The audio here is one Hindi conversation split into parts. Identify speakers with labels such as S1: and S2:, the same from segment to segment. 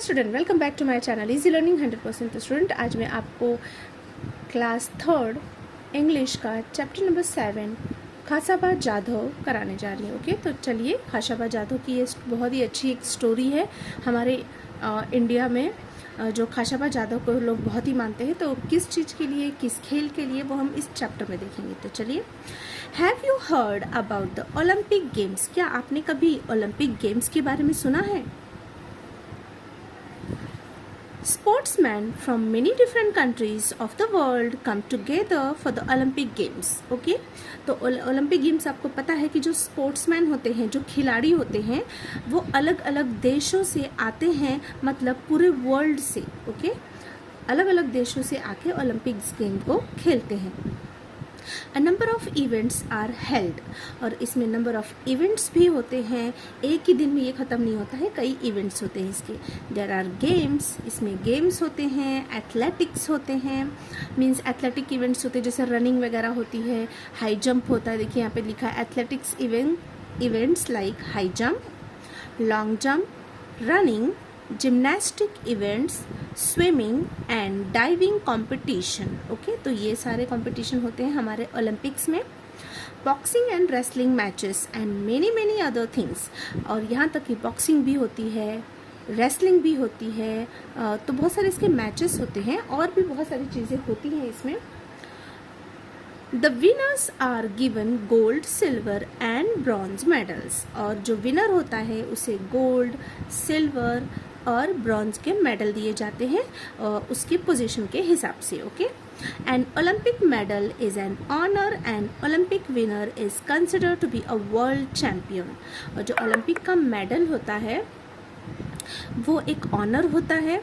S1: Student, welcome back to my channel easy learning 100% student. आज मैं आपको क्लास 3 इंग्लिश का चैप्टर नंबर 7 खासाबा जाधव कराने जा रही हूँ। ओके, तो चलिए, खासाबा जाधव की ये बहुत ही अच्छी एक स्टोरी है। हमारे इंडिया में जो खासाबा जाधव को लोग बहुत ही मानते हैं, तो किस चीज़ के लिए, किस खेल के लिए, वो हम इस चैप्टर में देखेंगे। तो चलिए, have you heard about the Olympic games? क्या आपने कभी ओलंपिक गेम्स के बारे में सुना है? Sportsmen from many different countries of the world come together for the Olympic Games. Okay? तो ओलंपिक गेम्स आपको पता है कि जो स्पोर्ट्समैन होते हैं, जो खिलाड़ी होते हैं, वो अलग अलग देशों से आते हैं, मतलब पूरे वर्ल्ड से। ओके, अलग अलग देशों से आके ओलंपिक्स गेम को खेलते हैं। A number of events are held, और इसमें नंबर ऑफ इवेंट्स भी होते हैं। एक ही दिन में ये ख़त्म नहीं होता है, कई इवेंट्स होते हैं इसके। देयर आर गेम्स, इसमें गेम्स होते हैं। एथलेटिक्स होते हैं, मीन्स एथलेटिक इवेंट्स होते हैं, जैसे रनिंग वगैरह होती है, हाई जंप होता है। देखिए यहाँ पे लिखा है athletics events like high jump, long jump, running, gymnastic events, swimming and diving competition. Okay, तो ये सारे कंपटीशन होते हैं हमारे ओलंपिक्स में। Boxing and wrestling matches and many other things, और यहाँ तक कि बॉक्सिंग भी होती है, रेसलिंग भी होती है। तो बहुत सारे इसके मैचेस होते हैं, और भी बहुत सारी चीज़ें होती हैं इसमें। The winners are given gold, silver and bronze medals, और जो विनर होता है उसे गोल्ड, सिल्वर और ब्रॉन्ज के मेडल दिए जाते हैं उसके पोजीशन के हिसाब से। Okay, an Olympic medal is an honour and Olympic winner is consider to be a world champion. और जो ओलंपिक का मेडल होता है वो एक ऑनर होता है,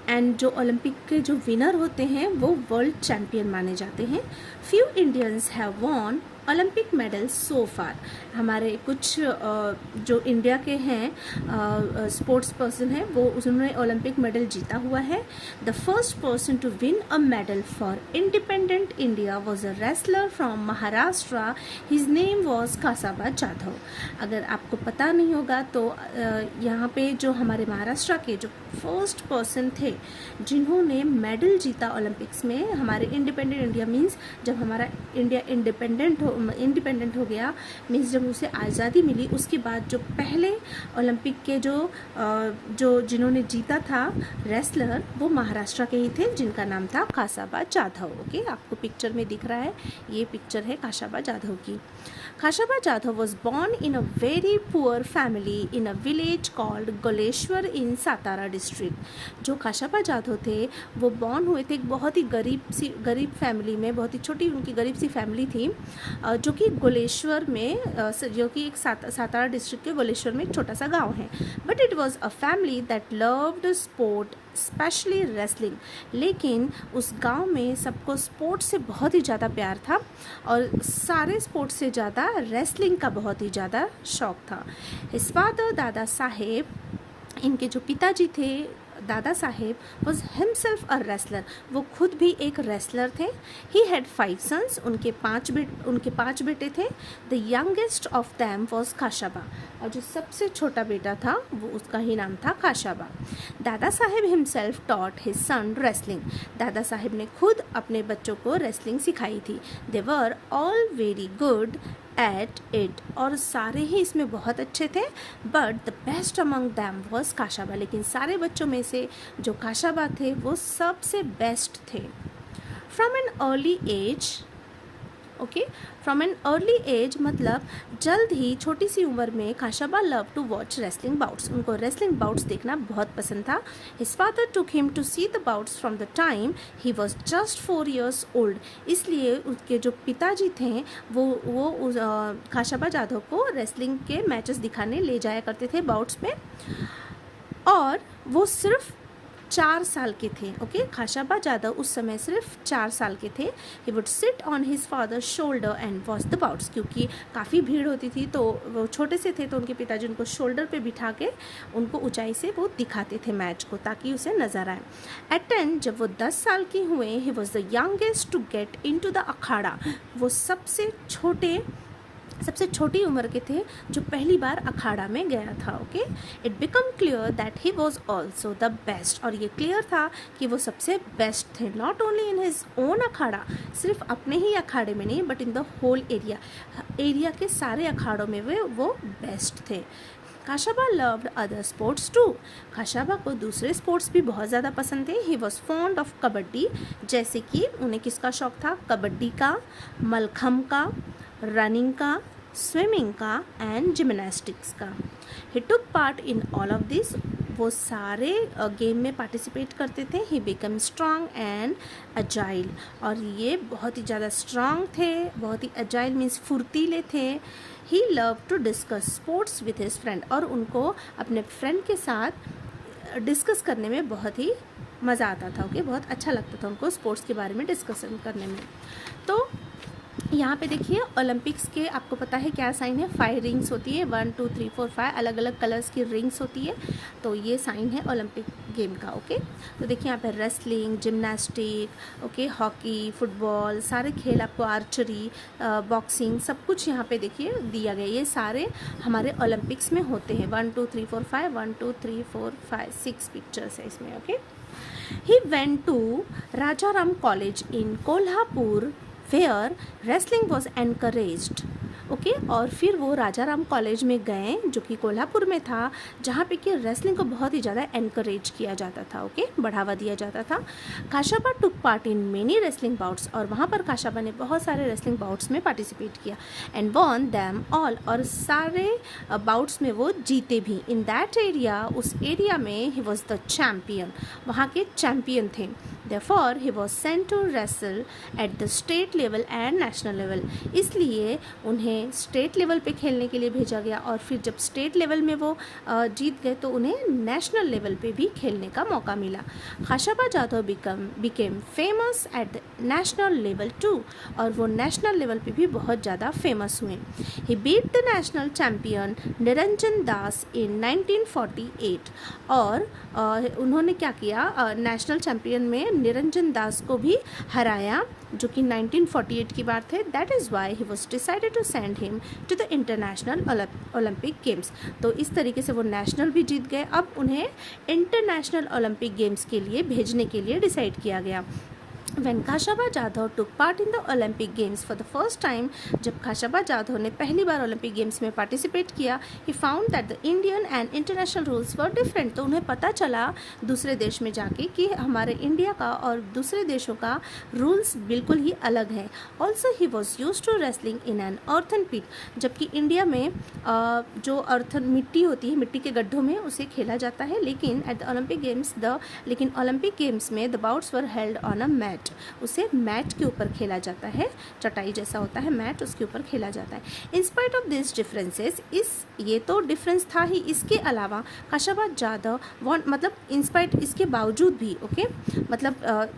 S1: एंड जो ओलंपिक के जो विनर होते हैं वो वर्ल्ड चैम्पियन माने जाते हैं। Few Indians have won Olympic medal so far. हमारे कुछ जो इंडिया के हैं स्पोर्ट्स पर्सन हैं, वो उन्होंने ओलंपिक मेडल जीता हुआ है। The first person to win a medal for independent India was a wrestler from Maharashtra, his name was Khashaba Jadhav. अगर आपको पता नहीं होगा तो यहाँ पे जो हमारे महाराष्ट्र के जो फर्स्ट पर्सन थे जिन्होंने मेडल जीता ओलंपिक्स में, हमारे इंडिपेंडेंट इंडिया मीन्स जब हमारा इंडिया इंडिपेंडेंट हो गया, मीन्स जब उसे आज़ादी मिली, उसके बाद जो पहले ओलंपिक के जो जिन्होंने जीता था रेसलर, वो महाराष्ट्र के ही थे, जिनका नाम था खासाबा जाधव। ओके, आपको पिक्चर में दिख रहा है, ये पिक्चर है खासाबा जाधव की। Khashaba Jadhav was born in a very poor family in a village called Goleshwar in Satara district. जो खासाबा जाधव थे वो बॉर्न हुए थे एक बहुत ही गरीब फैमिली में, बहुत ही छोटी उनकी गरीब सी फैमिली थी, जो कि गोलेश्वर में, जो कि एक सातारा डिस्ट्रिक्ट के गोलेश्वर में एक छोटा सा गांव है। But it was a family that loved sport, specially wrestling. लेकिन उस गांव में सबको स्पोर्ट्स से बहुत ही ज़्यादा प्यार था, और सारे स्पोर्ट्स से ज़्यादा रेसलिंग का बहुत ही ज़्यादा शौक था। हिज फादर, दादा साहेब, इनके जो पिताजी थे Dada Saheb, was himself a wrestler, वो खुद भी एक रेसलर थे। ही हैड 5 सन्स, उनके पाँच बेटे थे। The youngest of them was Khashaba, और जो सबसे छोटा बेटा था वो उसका ही नाम था Khashaba. Dada Saheb himself taught his son wrestling, Dada Saheb ने खुद अपने बच्चों को रेसलिंग सिखाई थी। They were all very good at it, और सारे ही इसमें बहुत अच्छे थे। But the best among them was Khashaba, लेकिन सारे बच्चों में से जो खासाबा थे वो सबसे बेस्ट थे। From an early age, okay, from an early age मतलब जल्द ही, छोटी सी उम्र में, Khashaba love to watch wrestling bouts, उनको रेसलिंग बाउट्स देखना बहुत पसंद था। His father took him to see the bouts from the time he was just 4 years old, इसलिए उसके जो पिताजी थे वो खासाबा जाधव को रेसलिंग के मैचेस दिखाने ले जाया करते थे बाउट्स में, और वो सिर्फ 4 साल के थे। ओके, खासाबा जाधव उस समय सिर्फ 4 साल के थे। ही would sit on his father shoulder and watch the bouts, क्योंकि काफ़ी भीड़ होती थी, तो वो छोटे से थे, तो उनके पिताजी उनको शोल्डर पे बिठा के उनको ऊंचाई से वो दिखाते थे मैच को, ताकि उसे नज़र आए। एट 10, जब वो 10 साल के हुए, he was the youngest to get in to the akhara, वो सबसे छोटे सबसे छोटी उम्र के थे जो पहली बार अखाड़ा में गया था। Okay, it become clear that he was also the best, और ये क्लियर था कि वो सबसे बेस्ट थे, not only in his own akhara, सिर्फ अपने ही अखाड़े में नहीं but in the whole area के सारे अखाड़ों में वो बेस्ट थे। Khashaba loved other sports too, Khashaba को दूसरे स्पोर्ट्स भी बहुत ज़्यादा पसंद थे। He was fond of kabaddi, जैसे कि उन्हें किसका शौक था, कबड्डी का, मलखम का, रनिंग का, स्विमिंग का एंड जिमनास्टिक्स का। He took part in all of this, वो सारे गेम में पार्टिसिपेट करते थे। He become strong and agile, और ये बहुत ही ज़्यादा स्ट्रांग थे, बहुत ही अजाइल मीन्स फुर्तीले थे। He love to discuss sports with his friend, और उनको अपने फ्रेंड के साथ डिस्कस करने में बहुत ही मज़ा आता था। ओके, बहुत अच्छा लगता था उनको स्पोर्ट्स के बारे में डिस्कशन करने में। तो यहाँ पे देखिए ओलंपिक्स के आपको पता है क्या साइन है, 5 रिंग्स होती है, 1 2 3 4 5 अलग अलग कलर्स की रिंग्स होती है, तो ये साइन है ओलंपिक गेम का। ओके, तो देखिए यहाँ पे wrestling, gymnastic, okay, hockey, football, सारे खेल आपको, आर्चरी, बॉक्सिंग, सब कुछ यहाँ पे देखिए दिया गया। ये सारे हमारे ओलंपिक्स में होते हैं। 1 2 3 4 5 1 2 3 4 5 6 पिक्चर्स है इसमें। Okay, he went to Rajaram college in Kolhapur where wrestling was encouraged। Okay, और फिर वो राजाराम कॉलेज में गए जो कि कोल्हापुर में था, जहाँ पे कि रेसलिंग को बहुत ही ज़्यादा एनकरेज किया जाता था। ओके, बढ़ावा दिया जाता था। Khashaba took part in many wrestling bouts, और वहाँ पर काशाबा ने बहुत सारे रेसलिंग बाउट्स में पार्टिसिपेट किया। एंड वॉन दैम ऑल, और सारे बाउट्स में वो जीते भी। इन दैट एरिया, उस एरिया में ही वॉज द चैम्पियन, वहाँ के चैम्पियन थे। Therefore, he was sent to wrestle at the state level and national level। इसलिए उन्हें स्टेट लेवल पे खेलने के लिए भेजा गया, और फिर जब स्टेट लेवल में वो जीत गए तो उन्हें नेशनल लेवल पे भी खेलने का मौका मिला। Khashaba Jadhav became famous at the national level too, और वो नेशनल लेवल पे भी बहुत ज़्यादा फेमस हुए। He beat the national champion Niranjan Das in 1948, और उन्होंने क्या किया, नेशनल चैम्पियन में निरंजन दास को भी हराया, जो कि 1948 की बात है। That is why he was decided to send him to the international Olympic games. तो इस तरीके से वो नेशनल भी जीत गए, अब उन्हें इंटरनेशनल ओलंपिक गेम्स के लिए भेजने के लिए डिसाइड किया गया। When काशाबा Jadhav took part in the Olympic Games for the first time, जब काशाबा जाधव ने पहली बार ओलंपिक गेम्स में पार्टिसिपेट किया, he found that the Indian and international rules were different। तो उन्हें पता चला दूसरे देश में जाके कि हमारे इंडिया का और दूसरे देशों का रूल्स बिल्कुल ही अलग है। Also he was used to wrestling in an earthen pit, जबकि इंडिया में जो अर्थन मिट्टी होती है, मिट्टी के गड्ढों में उसे खेला जाता है, लेकिन एट द ओलंपिक गेम्स में the bouts were held on a mat, उसे मैट के ऊपर खेला जाता है, चटाई जैसा होता है मैट, उसके ऊपर खेला जाता है। In spite of this differences, ये तो डिफरेंस था ही, इसके अलावा काशाबा जाधव मतलब इन स्पाइट, इसके बावजूद भी, ओके, मतलब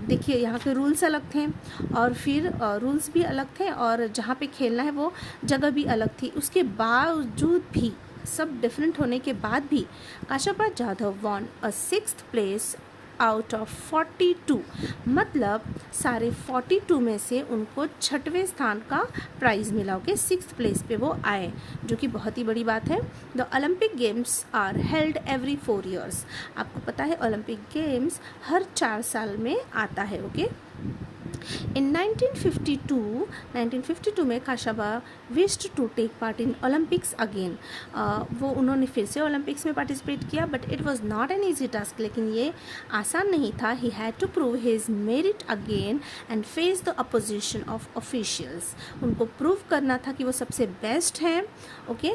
S1: देखिए यहाँ के रूल्स अलग थे, और फिर रूल्स भी अलग थे, और जहाँ पे खेलना है वो जगह भी अलग थी। उसके बावजूद भी, सब डिफरेंट होने के बाद भी, Khashaba Jadhav won a 6th place out of 42, मतलब सारे 42 में से उनको 6वें स्थान का प्राइज़ मिला। ओके, 6th प्लेस पे वो आए, जो कि बहुत ही बड़ी बात है। The Olympic games are held every 4 years। आपको पता है ओलंपिक गेम्स हर 4 साल में आता है। ओके, इन 1952 में Khashaba wished to take part in Olympics again. वो उन्होंने फिर से ओलंपिक्स में पार्टिसिपेट किया, but it was not an easy task, लेकिन ये आसान नहीं था। He had to prove his merit again and face the opposition of officials. उनको प्रूव करना था कि वो सबसे बेस्ट हैं, ओके,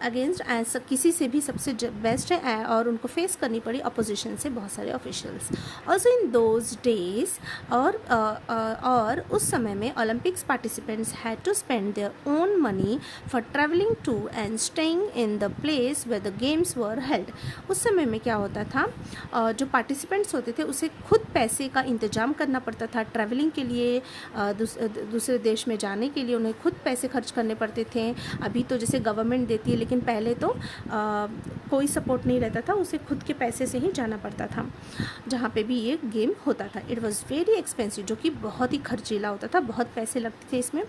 S1: अगेंस्ट किसी से भी सबसे बेस्ट है, और उनको फेस करनी पड़ी अपोजिशन से बहुत सारे officials. Also in those days, और उस समय में Olympics participants had to spend their own money for travelling to and staying in the place where the games were held. उस समय में क्या होता था, जो पार्टिसिपेंट्स होते थे उसे खुद पैसे का इंतजाम करना पड़ता था ट्रैवलिंग के लिए, दूसरे देश में जाने के लिए उन्हें खुद पैसे खर्च करने पड़ते थे। अभी तो जैसे गवर्नमेंट देती है, लेकिन पहले तो कोई सपोर्ट नहीं रहता था, उसे खुद के पैसे से ही जाना पड़ता था जहाँ पे भी ये गेम होता था। इट वॉज़ वेरी एक्सपेंसिव, जो कि कि बहुत ही खर्चीला होता था, बहुत पैसे लगते थे इसमें।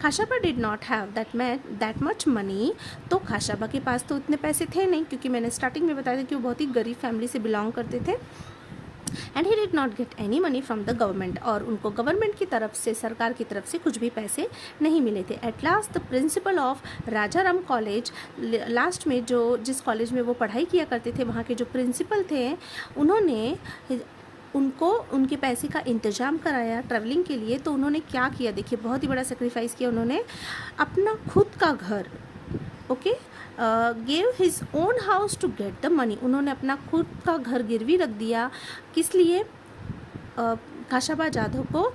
S1: Khashaba did not have that much money, तो खाशाबा के पास तो उतने पैसे थे नहीं, क्योंकि मैंने स्टार्टिंग में बताया था कि वो बहुत ही गरीब फैमिली से बिलोंग करते थे। And he did not get any money from the government, और उनको गवर्नमेंट की तरफ से, सरकार की तरफ से कुछ भी पैसे नहीं मिले थे। At last the principle of Rajaram college, last में जो जिस कॉलेज में वो पढ़ाई किया करते थे, वहाँ के जो प्रिंसिपल थे, उन्होंने उनको उनके पैसे का इंतज़ाम कराया ट्रैवलिंग के लिए। तो उन्होंने क्या किया, देखिए बहुत ही बड़ा सेक्रीफाइस किया उन्होंने, अपना खुद का घर, okay, gave his own house to get the money, उन्होंने अपना खुद का घर गिरवी रख दिया, किस लिए, खाशाबा जाधव को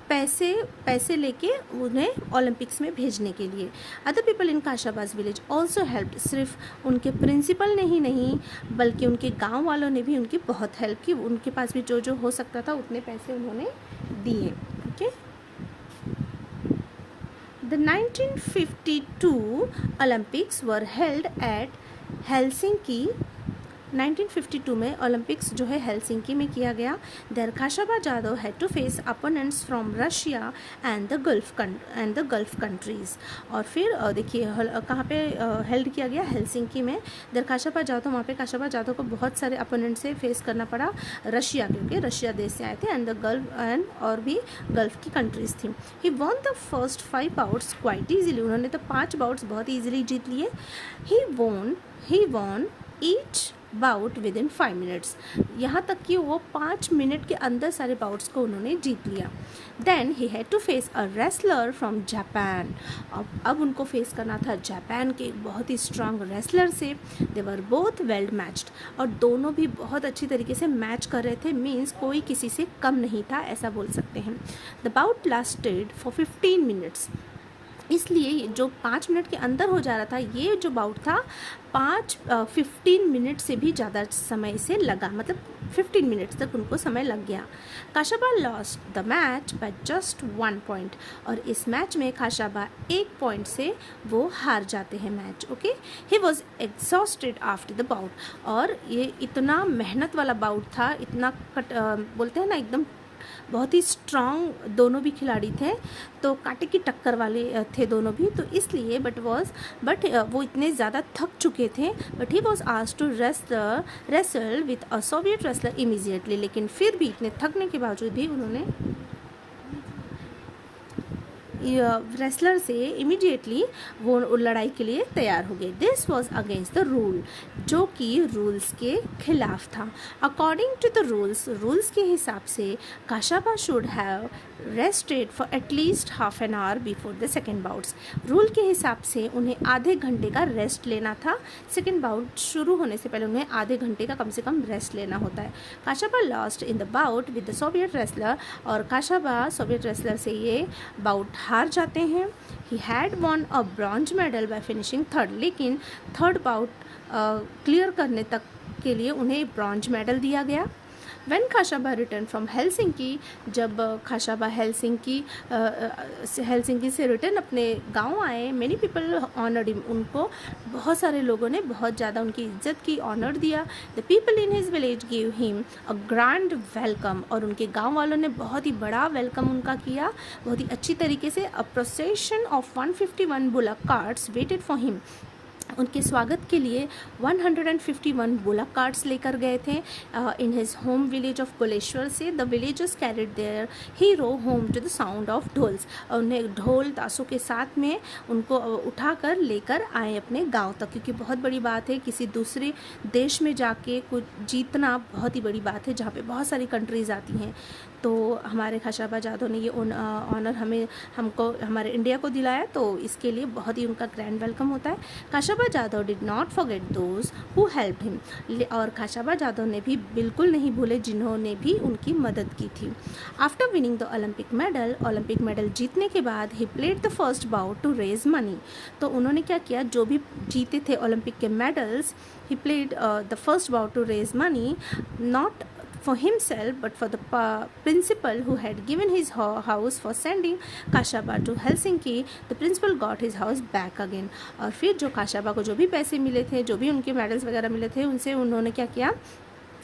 S1: पैसे लेके उन्हें ओलंपिक्स में भेजने के लिए। Other people in Khashaba's village also help, सिर्फ उनके प्रिंसिपल ने ही नहीं बल्कि उनके गांव वालों ने भी उनकी बहुत हेल्प की, उनके पास भी जो जो हो सकता था उतने पैसे उन्होंने दिए। Okay, The 1952 Olympics were held at Helsinki। 1952 में ओलंपिक्स जो है हेलसिंकी में किया गया। There Khashaba Jadhav had to face opponents from Russia and the Gulf countries. और फिर देखिए कहाँ पे हेल्ड किया गया, हेलसिंकी में। देयर खाशाबा जाधव, वहाँ पे खाशाबा जाधव को बहुत सारे अपोनेंट से फेस करना पड़ा, रशिया, क्योंकि रशिया देश से आए थे, एंड द गल्फ एंड और भी गल्फ की कंट्रीज़ थी। He won the first 5 bouts quite easily, उन्होंने तो 5 बाउट्स बहुत ईजिली जीत लिए। He won each bout with in 5 minutes, यहाँ तक कि वो 5 मिनट के अंदर सारे बाउट्स को उन्होंने जीत लिया। Then he had to face a wrestler from Japan, अब उनको फेस करना था जापान के एक बहुत ही स्ट्रांग रेसलर से। दे वर बोथ वेल मैच्ड, और दोनों भी बहुत अच्छी तरीके से मैच कर रहे थे, मीन्स कोई किसी से कम नहीं था, ऐसा बोल सकते हैं। The bout lasted for 15 minutes, इसलिए जो 5 मिनट के अंदर हो जा रहा था, ये जो बाउट था 15 मिनट से भी ज़्यादा समय से लगा, मतलब 15 मिनट्स तक उनको समय लग गया। Khashaba lost the match by just 1 point, और इस मैच में खाशाबा 1 पॉइंट से वो हार जाते हैं match. Okay, he was exhausted after the bout, और ये इतना मेहनत वाला बाउट था, इतना बोलते हैं ना एकदम बहुत ही स्ट्रॉन्ग दोनों भी खिलाड़ी थे, तो कांटे की टक्कर वाले थे दोनों भी, तो इसलिए बट वो इतने ज़्यादा थक चुके थे। But he was asked to wrestle with a Soviet wrestler immediately, लेकिन फिर भी इतने थकने के बावजूद भी उन्होंने रेसलर से इमीडिएटली वो लड़ाई के लिए तैयार हो गए। This was against the rule, जो कि रूल्स के खिलाफ था। अकॉर्डिंग टू द रूल्स के हिसाब से Khashaba should have rested for at least half an hour before the second bouts, rule के हिसाब से उन्हें आधे घंटे का रेस्ट लेना था, सेकेंड बाउट शुरू होने से पहले उन्हें आधे घंटे का कम से कम रेस्ट लेना होता है। Khashaba lost in the bout with the Soviet wrestler, और खाशाबा सोवियत रेसलर से ये बाउट हार जाते हैं। He had von a bronze medal by finishing third, लेकिन थर्ड बाउट क्लियर करने तक के लिए उन्हें ब्रॉन्ज मेडल दिया गया। When Khashaba return from Helsinki, जब खाशाबा हेलसिंकी से रिटर्न अपने गांव आए, मेनी पीपल ऑनर्ड हिम, उनको बहुत सारे लोगों ने बहुत ज़्यादा उनकी इज्जत की, ऑनर दिया। The people in his village give him a grand welcome, और उनके गांव वालों ने बहुत ही बड़ा वेलकम उनका किया, बहुत ही अच्छी तरीके से। A procession of 151 bullock carts waited for him, उनके स्वागत के लिए 151 बुलक कार्ट्स लेकर गए थे in his home village of Goleshwar से। The villagers carried their hero home to the sound of dhols, उन्हें ढोल ताशों के साथ में उनको उठाकर लेकर आए अपने गांव तक, क्योंकि बहुत बड़ी बात है किसी दूसरे देश में जाके कुछ जीतना, बहुत ही बड़ी बात है जहाँ पे बहुत सारी कंट्रीज़ आती हैं। तो हमारे खाशाबा जाधव ने ये ऑनर हमको हमारे इंडिया को दिलाया, तो इसके लिए बहुत ही उनका ग्रैंड वेलकम होता है। Khashaba Jadhav did not forget those who helped him, और खाशाबा जाधव ने भी बिल्कुल नहीं भूले जिन्होंने भी उनकी मदद की थी। After winning the Olympic medal जीतने के बाद he played the first bout to raise money, तो उन्होंने क्या किया, जो भी जीते थे ओलंपिक के medals, he played the first bout to raise money, not for himself but for the principal who had given his house for sending Kashaba to Helsinki. The principal got his house back again, और फिर जो खाशाबा को जो भी पैसे मिले थे, जो भी उनके मेडल्स वगैरह मिले थे, उनसे उन्होंने क्या किया,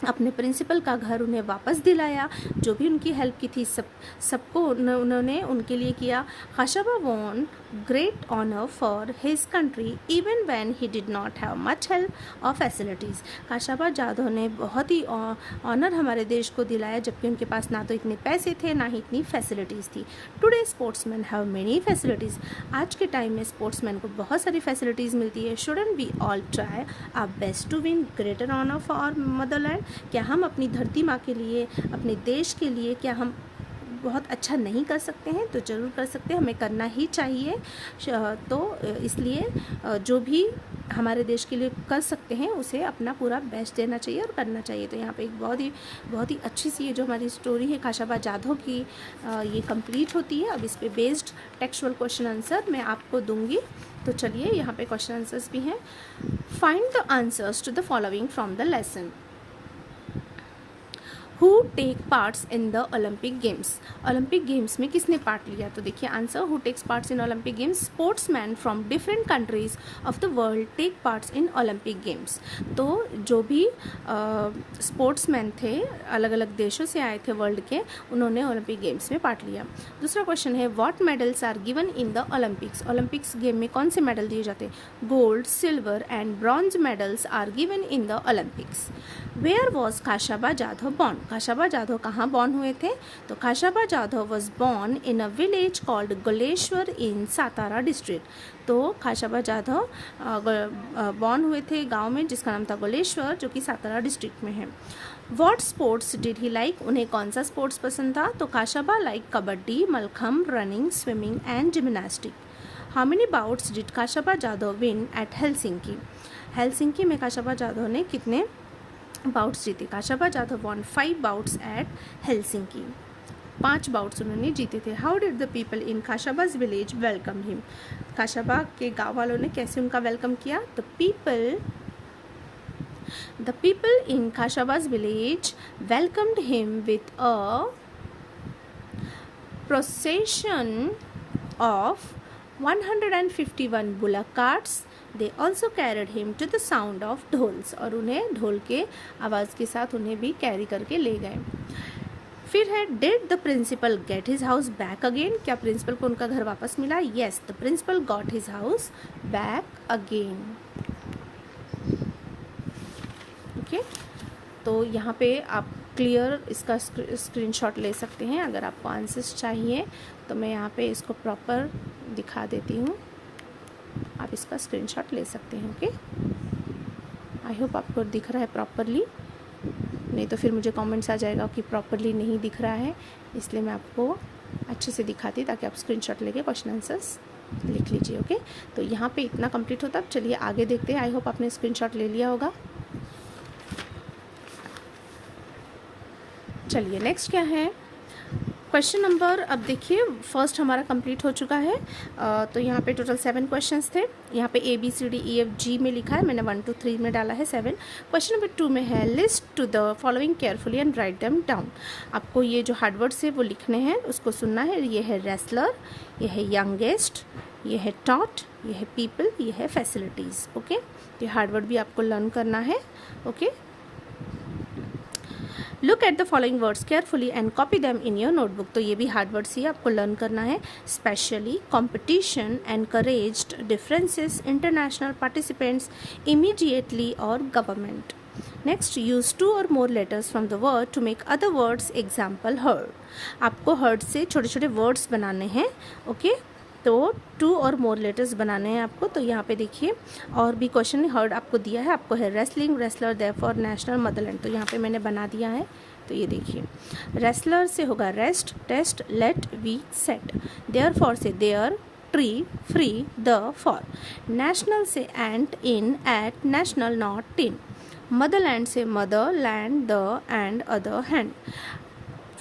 S1: अपने प्रिंसिपल का घर उन्हें वापस दिलाया, जो भी उनकी हेल्प की थी सबको उन्होंने उनके लिए किया। Khashaba won great honour for his country even when he did not have much help और फैसिलिटीज़। खाशाबा जाधव ने बहुत ही ऑनर हमारे देश को दिलाया, जबकि उनके पास ना तो इतने पैसे थे ना ही इतनी फैसिलिटीज़ थी। Today sportsman have many facilities. आज के टाइम में स्पोर्ट्समैन को बहुत सारी फैसिलिटीज़ मिलती है। Shouldn't we all try our best to win greater honour for our motherland. क्या हम अपनी धरती माँ के लिए, अपने देश के लिए, क्या हम बहुत अच्छा नहीं कर सकते हैं? तो ज़रूर कर सकते हैं, हमें करना ही चाहिए। तो इसलिए जो भी हमारे देश के लिए कर सकते हैं उसे अपना पूरा बेस्ट देना चाहिए और करना चाहिए। तो यहाँ पे एक बहुत ही अच्छी सी ये जो हमारी स्टोरी है खाशाबा जाधव की, ये कंप्लीट होती है। अब इस पे बेस्ड टेक्सचुअल क्वेश्चन आंसर मैं आपको दूंगी। तो चलिए यहाँ पे क्वेश्चन आंसर्स भी हैं। Find the answers to the following from the lesson. Who take parts in the Olympic games. Olympic games में किसने पार्ट लिया? तो देखिए answer, who takes parts in Olympic games, sportsman from different countries of the world take parts in Olympic games. तो जो भी स्पोर्ट्समैन थे, अलग अलग देशों से आए थे वर्ल्ड के, उन्होंने ओलंपिक गेम्स में पार्ट लिया। दूसरा क्वेश्चन है, what medals are given in the Olympics. Olympics game में कौन से मेडल दिए जाते हैं? Gold, silver and bronze medals are given in the Olympics. Where was Khashaba Jadhav born. Khashaba Jadhav कहाँ बॉर्न हुए थे? तो Khashaba Jadhav was born in a village called Goleshwar in Satara district. तो खाशाबा जाधव बॉर्न हुए थे गांव में जिसका नाम था गोलेश्वर, जो कि सातारा डिस्ट्रिक्ट में है। What sports did he like. उन्हें कौन सा स्पोर्ट्स पसंद था? तो Khashaba like kabaddi, mallakhamb, running, swimming and gymnastic. How many bouts did Khashaba Jadhav win at Helsinki. Helsinki में खाशाबा जाधव ने कितने बाउट्स जीते? Khashaba Jadhav won 5 bouts at Helsinki. 5 bouts उन्होंने जीते थे। How did the people in Khashaba's village welcome him. Khashaba के गाँव वालों ने कैसे उनका वेलकम किया? The people in Khashaba's village welcomed him with a procession of 151 bullock carts. They also carried him to the sound of ढोल्स, और उन्हें ढोल के आवाज़ के साथ उन्हें भी कैरी करके ले गए। फिर है, did the principal get his house back again. क्या प्रिंसिपल को उनका घर वापस मिला? Yes, the principal got his house back again. Okay, तो यहाँ पे आप क्लियर इसका स्क्रीनशॉट ले सकते हैं। अगर आपको आंसर्स चाहिए तो मैं यहाँ पे इसको प्रॉपर दिखा देती हूँ, आप इसका स्क्रीनशॉट ले सकते हैं। ओके, आई होप आपको दिख रहा है प्रॉपरली, नहीं तो फिर मुझे कमेंट्स आ जाएगा कि प्रॉपरली नहीं दिख रहा है, इसलिए मैं आपको अच्छे से दिखाती ताकि आप स्क्रीनशॉट लेके क्वेश्चन आंसर्स लिख लीजिए। ओके, तो यहाँ पे इतना कंप्लीट होता। अब चलिए आगे देखते हैं। आई होप आपने स्क्रीनशॉट ले लिया होगा। चलिए नेक्स्ट क्या है, क्वेश्चन नंबर, अब देखिए फर्स्ट हमारा कंप्लीट हो चुका है। तो यहाँ पे टोटल 7 क्वेश्चंस थे। यहाँ पे ABCDEFG में लिखा है, मैंने 1 2 3 में डाला है 7। क्वेश्चन नंबर 2 में है, list to the following carefully and write them down. आपको ये जो हार्ड वर्ड्स है वो लिखने हैं, उसको सुनना है। ये है रेसलर, ये है यंगेस्ट, ये है टॉट, ये है पीपल, ये है फैसिलिटीज़। ओके, ये हार्ड वर्ड भी आपको लर्न करना है। Okay, look at the following words carefully and copy them in your notebook. तो ये भी हार्ड वर्ड्स ही आपको लर्न करना है। Specially, competition, encouraged, differences, international, participants, immediately और गवर्नमेंट। नेक्स्ट, यूज 2 और more letters from the word to make other words, example heard. आपको हर्ड से छोटे छोटे वर्ड्स बनाने हैं। ओके, तो 2 और मोर लेटर्स बनाने हैं आपको। तो यहाँ पे देखिए और भी क्वेश्चन हर्ड आपको दिया है। आपको है wrestling, wrestler, therefore, national, Motherland. तो यहाँ पे मैंने बना दिया है। तो ये देखिए, रेसलर से होगा rest, test, let, week, set. Therefore से there, tree, free, the, for. National से ant, in, at, national, not, tin. Motherland से mother, land, the, and, other, hand.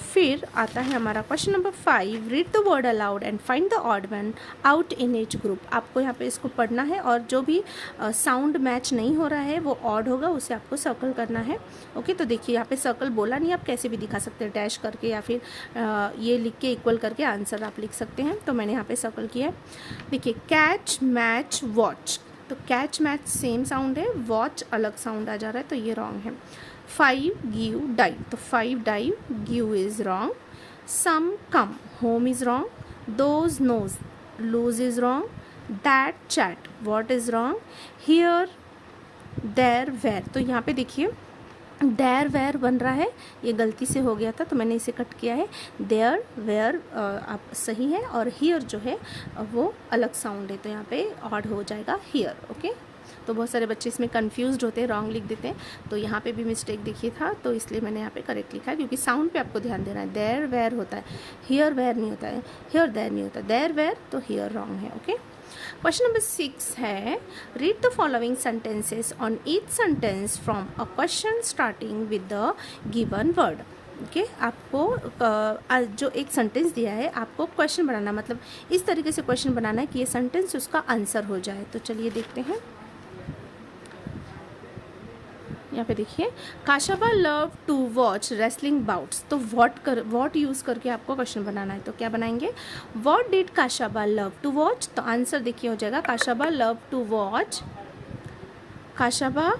S1: फिर आता है हमारा question number 5, read the word aloud and find the odd one out in each group. आपको यहाँ पे इसको पढ़ना है और जो भी साउंड मैच नहीं हो रहा है वो ऑड होगा, उसे आपको सर्कल करना है। ओके, तो देखिए यहाँ पे सर्कल बोला नहीं, आप कैसे भी दिखा सकते हैं, डैश करके या फिर ये लिख के इक्वल करके आंसर आप लिख सकते हैं। तो मैंने यहाँ पे सर्कल किया है। देखिए, कैच, मैच, वॉच। तो कैच मैच सेम साउंड है, वॉच अलग साउंड आ जा रहा है, तो ये रॉन्ग है। 5 give die, तो 5 die, give is wrong. Some come, home is wrong. Those knows, lose is wrong. That chat, what is wrong. Here, there, where, तो यहाँ पे देखिए देयर वेयर बन रहा है, ये गलती से हो गया था तो मैंने इसे कट किया है. देयर वेयर आप सही है, और हियर जो है वो अलग साउंड है, तो यहाँ पे ऑड हो जाएगा हियर. ओके, तो बहुत सारे बच्चे इसमें कंफ्यूज्ड होते हैं, रॉन्ग लिख देते हैं, तो यहाँ पे भी मिस्टेक देखिए था, तो इसलिए मैंने यहाँ पे करेक्ट लिखा है, क्योंकि साउंड पे आपको ध्यान देना है. देयर वेयर होता है, हियर वेयर नहीं होता है, हियर देयर नहीं होता, देयर वेयर तो हियर रॉन्ग है. ओके, क्वेश्चन नंबर 6 है, read the following sentences on each sentence from a question starting with the given word. Okay, आपको जो एक सेंटेंस दिया है आपको क्वेश्चन बनाना, मतलब इस तरीके से क्वेश्चन बनाना है कि ये सेंटेंस उसका आंसर हो जाए. तो चलिए देखते हैं. यहाँ पे देखिए, Khashaba love to watch wrestling bouts, तो वॉट यूज़ करके आपको क्वेश्चन बनाना है. तो क्या बनाएंगे, what did Khashaba love to watch, तो आंसर देखिए हो जाएगा Khashaba love to watch, Khashaba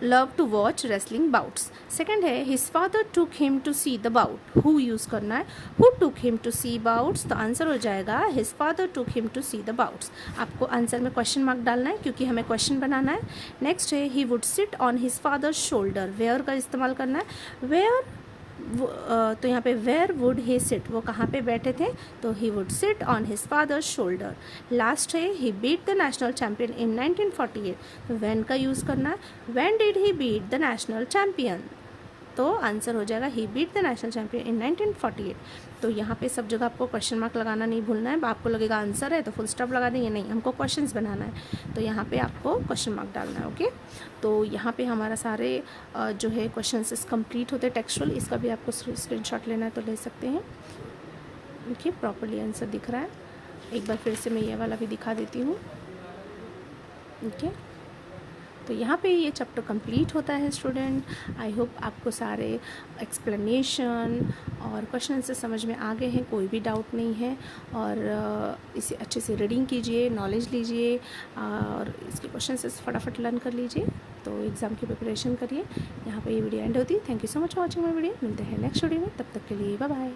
S1: love to watch wrestling bouts. Second है, his father took him to see the bout, who use करना है, who took him to see bouts, तो आंसर हो जाएगा his father took him to see the bouts. आपको आंसर में क्वेश्चन मार्क डालना है क्योंकि हमें क्वेश्चन बनाना है. नेक्स्ट है, he would sit on his father shoulder, where का इस्तेमाल करना है, वेयर, तो यहाँ पे वेयर वुड ही सिट, वो कहाँ पे बैठे थे, तो he would sit on his father shoulder. Last है, he beat the national champion in 1948, तो व्हेन का यूज़ करना है, when did he beat the national champion, तो आंसर हो जाएगा he beat the national champion in 1948. तो यहाँ पे सब जगह आपको क्वेश्चन मार्क लगाना नहीं भूलना है. आपको लगेगा आंसर है तो फुल स्टॉप लगा देंगे, नहीं, हमको क्वेश्चंस बनाना है, तो यहाँ पे आपको क्वेश्चन मार्क डालना है. ओके, तो यहाँ पे हमारा सारे जो है क्वेश्चंस कंप्लीट होते हैं टेक्सचुअल. इसका भी आपको स्क्रीनशॉट लेना है तो ले सकते हैं. देखिए प्रॉपरली आंसर दिख रहा है. एक बार फिर से मैं ये वाला भी दिखा देती हूँ. ओके, तो यहाँ पे ये चैप्टर कंप्लीट होता है स्टूडेंट. आई होप आपको सारे एक्सप्लेनेशन और क्वेश्चन से समझ में आ गए हैं, कोई भी डाउट नहीं है. और इसे अच्छे से रीडिंग कीजिए, नॉलेज लीजिए और इसके क्वेश्चन से फटाफट लर्न कर लीजिए, तो एग्ज़ाम की प्रिपरेशन करिए. यहाँ पे ये वीडियो एंड होती है. Thank you so much for watching my video. मिलते हैं नेक्स्ट वीडियो में, तब तक के लिए बाय बाय.